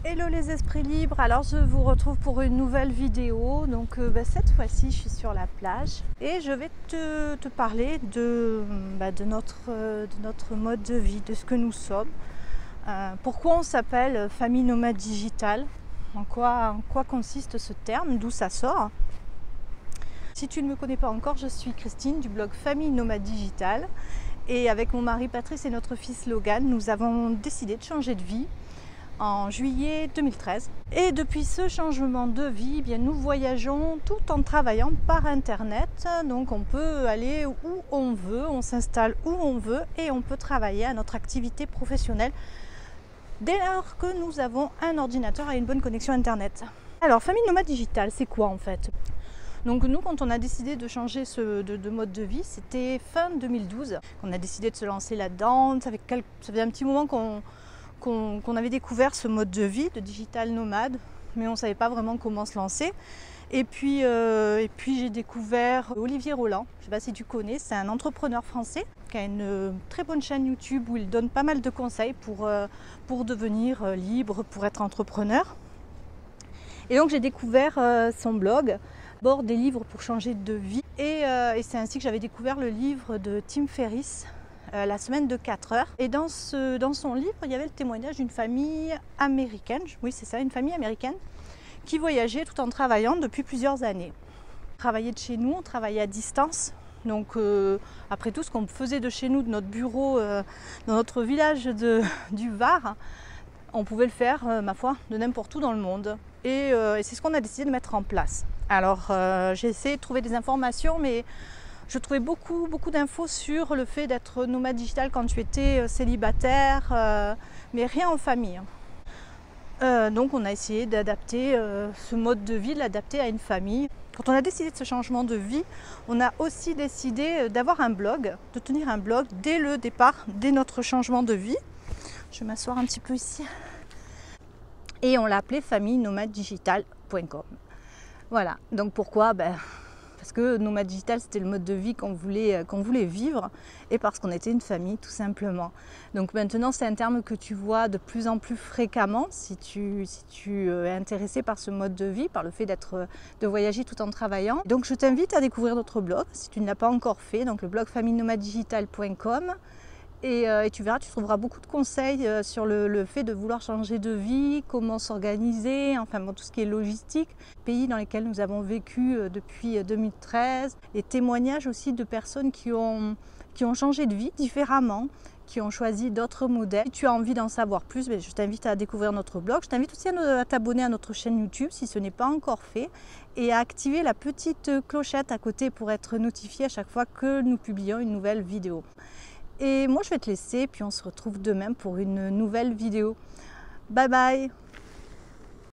Hello les esprits libres, alors je vous retrouve pour une nouvelle vidéo. Donc cette fois-ci je suis sur la plage et je vais te parler de notre mode de vie, de ce que nous sommes. Pourquoi on s'appelle famille nomade digitale, en quoi consiste ce terme, d'où ça sort. Si tu ne me connais pas encore, je suis Christine du blog Famille Nomade Digitale et avec mon mari Patrice et notre fils Logan, nous avons décidé de changer de vie en juillet 2013. Et depuis ce changement de vie, nous voyageons tout en travaillant par internet. Donc on peut aller où on veut, on s'installe où on veut et on peut travailler à notre activité professionnelle dès lors que nous avons un ordinateur et une bonne connexion internet. Alors famille nomade digitale, c'est quoi en fait? Donc nous, quand on a décidé de changer de mode de vie, c'était fin 2012 qu'on a décidé de se lancer là-dedans. Ça faisait un petit moment qu'on avait découvert ce mode de vie de digital nomade, mais on ne savait pas vraiment comment se lancer. Et puis j'ai découvert Olivier Roland, je ne sais pas si tu connais, c'est un entrepreneur français qui a une très bonne chaîne YouTube où il donne pas mal de conseils pour devenir libre, pour être entrepreneur. Et donc j'ai découvert son blog, Bord des livres pour changer de vie. Et c'est ainsi que j'avais découvert le livre de Tim Ferriss, La semaine de 4 heures. Et dans son livre, il y avait le témoignage d'une famille américaine, oui c'est ça, une famille américaine, qui voyageait tout en travaillant depuis plusieurs années. On travaillait de chez nous, on travaillait à distance. Donc après tout ce qu'on faisait de chez nous, de notre bureau, dans notre village du Var, on pouvait le faire, ma foi, de n'importe où dans le monde. Et c'est ce qu'on a décidé de mettre en place. Alors j'ai essayé de trouver des informations, mais je trouvais beaucoup d'infos sur le fait d'être nomade digital quand tu étais célibataire, mais rien en famille. Donc on a essayé d'adapter ce mode de vie, de l'adapter à une famille. Quand on a décidé de ce changement de vie, on a aussi décidé d'avoir un blog, de tenir un blog dès le départ, dès notre changement de vie. Je vais m'asseoir un petit peu ici. Et on l'a appelé famille-nomade-digital.com. Voilà, donc pourquoi? Parce que nomade digital, c'était le mode de vie qu'on voulait vivre et parce qu'on était une famille, tout simplement. Donc maintenant, c'est un terme que tu vois de plus en plus fréquemment si tu es intéressé par ce mode de vie, par le fait de voyager tout en travaillant. Donc je t'invite à découvrir notre blog si tu ne l'as pas encore fait, donc le blog famille-nomade-digital.com. Et tu verras, tu trouveras beaucoup de conseils sur le fait de vouloir changer de vie, comment s'organiser, enfin bon, tout ce qui est logistique, pays dans lesquels nous avons vécu depuis 2013, et témoignages aussi de personnes qui ont changé de vie différemment, qui ont choisi d'autres modèles. Si tu as envie d'en savoir plus, je t'invite à découvrir notre blog. Je t'invite aussi à t'abonner à notre chaîne YouTube si ce n'est pas encore fait et à activer la petite clochette à côté pour être notifié à chaque fois que nous publions une nouvelle vidéo. Et moi je vais te laisser, puis on se retrouve demain pour une nouvelle vidéo. Bye bye!